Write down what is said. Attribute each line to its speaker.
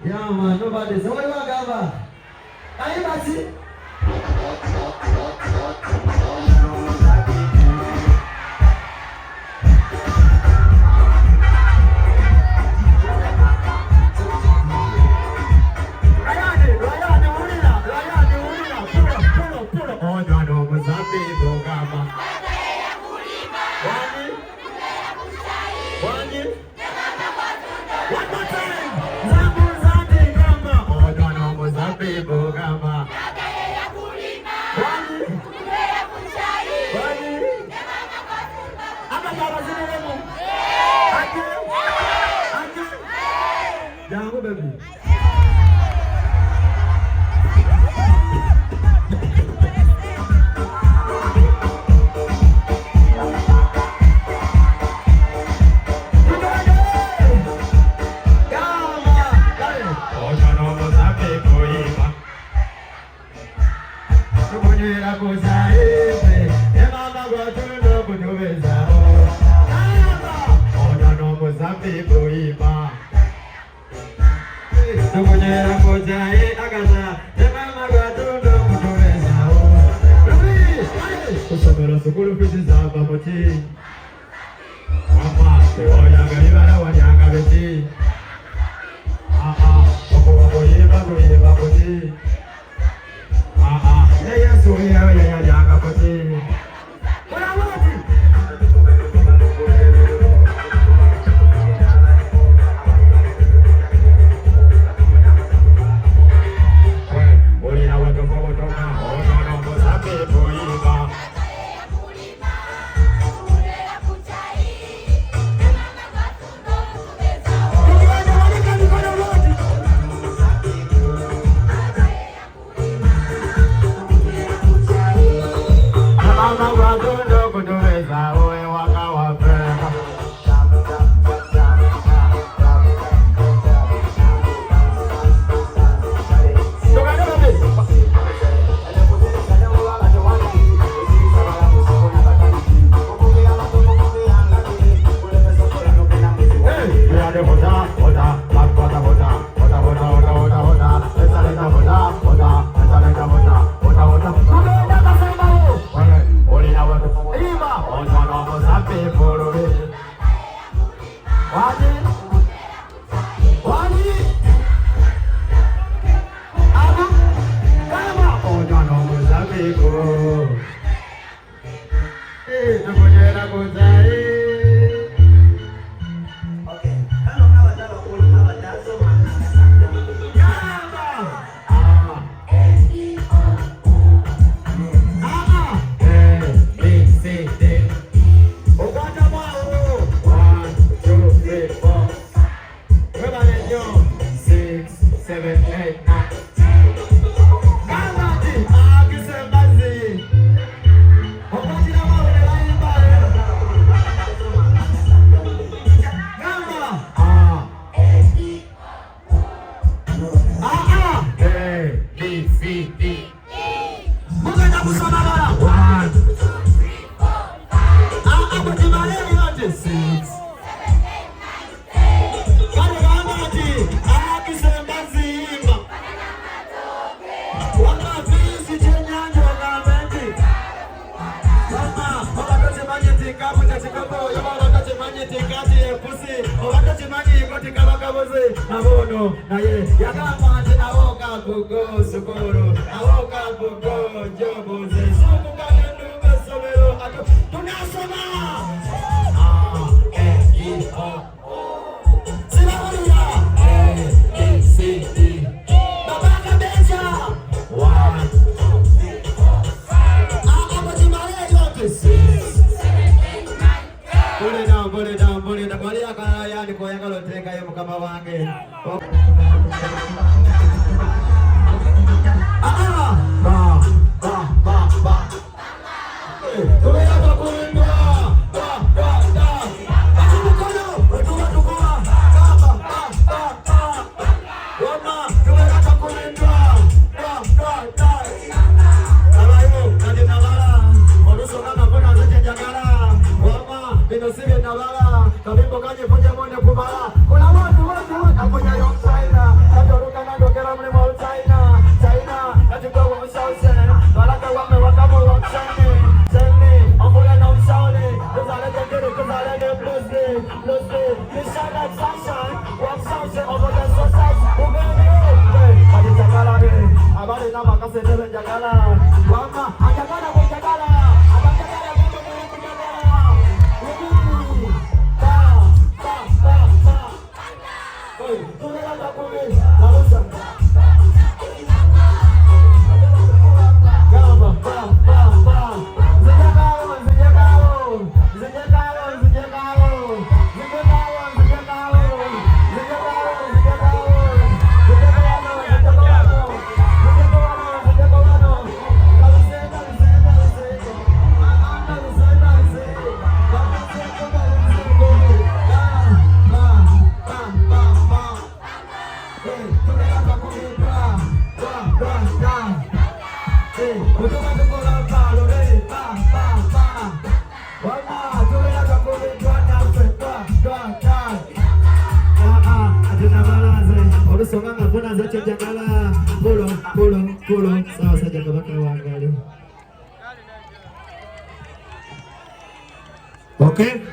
Speaker 1: Yeah, man, nobody. So what do I got? Are you busy? Jangan baby. Sukulu kujiza baboti, mama seoya galibara wanyanga beti, wako yeba baboti, yeye soya yeye yanga boti. Nabono, naye, yakama tena woka kugo sukuru, awoka kugo jobuze, suku kanenu besomero, ato tunasoma. A-E-I-O. Sinawaria. A-B-C-D. Babaka beja. 1, 2, 3, 4, 5. Ako jimare yote 6, 7, 8, 9, 10. Put it down, put it down, put it down. Bali akala yani kwa yakalo teka yo mukama wange. Kabimbo kanye poja mone kumala. Kuna watu apoja yomsaida. You shine like sunshine. One sunshine over the sunset. Adi Jagala re, abadi nama kasi debe Jagala. Wama, Jagala mo Jagala. Abang Jagala mo Jagala. Ba. Oi, tule la kule, la lucha. Gamba, ba. Pulang, salah saja kawan kali. Oke.